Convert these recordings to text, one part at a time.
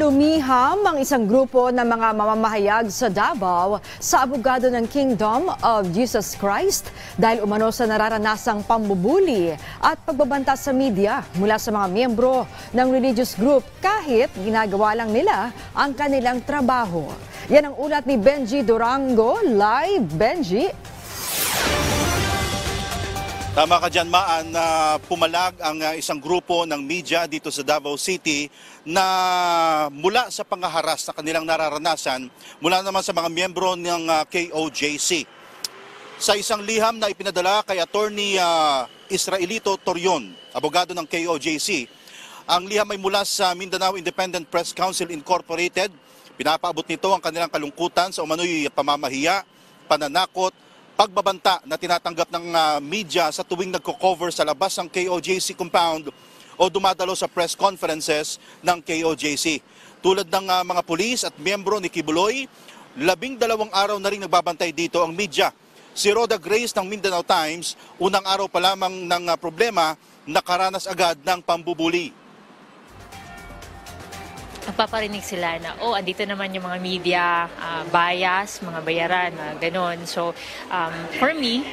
Lumiham ang isang grupo ng mga mamamahayag sa Davao sa abogado ng Kingdom of Jesus Christ dahil umano sa nararanasang pambubuli at pagbabanta sa media mula sa mga miyembro ng religious group kahit ginagawa lang nila ang kanilang trabaho. Yan ang ulat ni Benji Durango. Live, Benji. Tama ka dyan, Maan, na pumalag ang isang grupo ng media dito sa Davao City na mula sa pangaharas na kanilang nararanasan mula naman sa mga miyembro ng KOJC. Sa isang liham na ipinadala kay Attorney Israelito Torion, abogado ng KOJC, ang liham ay mula sa Mindanao Independent Press Council Incorporated. Pinapaabot nito ang kanilang kalungkutan sa umano'y pamamahiya, pananakot, pagbabanta na tinatanggap ng media sa tuwing nagko-cover sa labas ng KOJC compound o dumadalo sa press conferences ng KOJC. Tulad ng mga pulis at miyembro ni Kibuloy, 12 araw na rin nagbabantay dito ang media. Si Rhoda Grace ng Mindanao Times, unang araw pa lamang ng problema, nakaranas agad ng pambubuli. Nagpaparinig sila na, andito naman yung mga media, bias, mga bayaran, ganon. So, for me,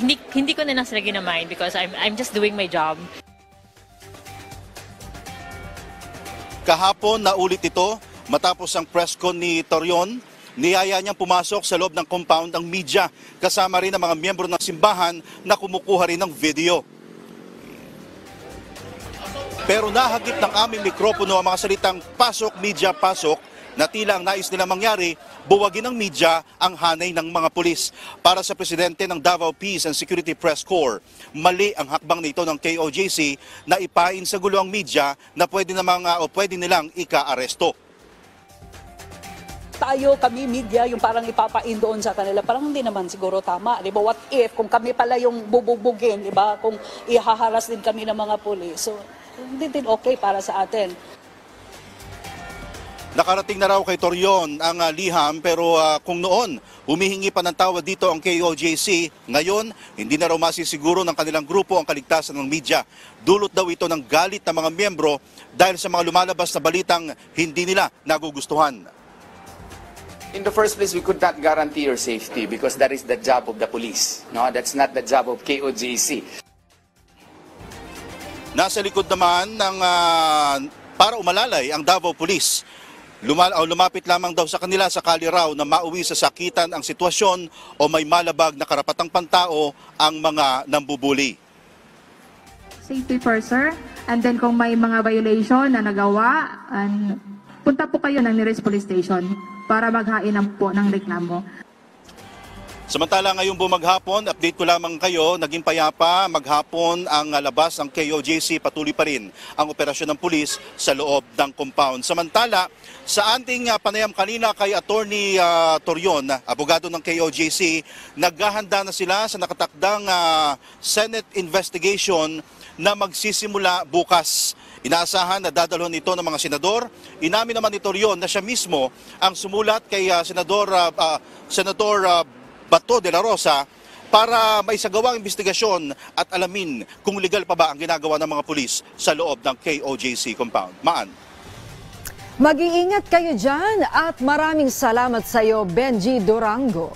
hindi ko na sila ginamind because I'm just doing my job. Kahapon na ulit ito, matapos ang press con ni Torion, niyaya niyang pumasok sa loob ng compound ang media, kasama rin ang mga miyembro ng simbahan na kumukuha rin ng video. Pero nahagip ng aming mikropono ang mga salitang pasok, media, pasok, na tila ang nais nila mangyari, buwagin ng media ang hanay ng mga pulis. Para sa presidente ng Davao Peace and Security Press Corps, mali ang hakbang nito ng KOJC na ipain sa gulo ang media na pwede nilang ika-aresto. Kami media, yung parang ipapain doon sa kanila, parang hindi naman siguro tama. Di ba? What if, kung kami pala yung bububugin, di ba? Kung ihaharas din kami ng mga pulis. So, hindi din okay para sa atin. Nakarating na raw kay Torion ang liham pero kung noon humihingi pa ng tawad dito ang KOJC, ngayon hindi na raw masisiguro ng kanilang grupo ang kaligtasan ng media. Dulot daw ito ng galit ng mga miyembro dahil sa mga lumalabas na balitang hindi nila nagugustuhan. In the first place, we could not guarantee your safety because that is the job of the police. No, that's not the job of KOJC. Nasa likod naman ng para umalalay ang Davao Police. Lumapit lamang daw sa kanila sakali raw na mauwi sa sakitan ang sitwasyon o may malabag na karapatang pantao ang mga nambubuli. Safety first, sir. And then kung may mga violation na nagawa, punta po kayo ng nearest police station para maghain po ng reklamo. Samantala ngayong bumaghapon, update ko lamang kayo, naging payapa maghapon ang labas ng KOJC, patuloy pa rin ang operasyon ng pulis sa loob ng compound. Samantala, sa ating panayam kanina kay Attorney Torion, abogado ng KOJC, naghahanda na sila sa nakatakdang Senate investigation na magsisimula bukas. Inaasahan na dadalhin ito ng mga senador. Inamin naman ni Torion na siya mismo ang sumulat kay Senador Bato de la Rosa para maisagawa ang investigasyon at alamin kung legal pa ba ang ginagawa ng mga pulis sa loob ng KOJC compound. Maan. Mag-iingat kayo dyan at maraming salamat sa iyo, Benji Durango.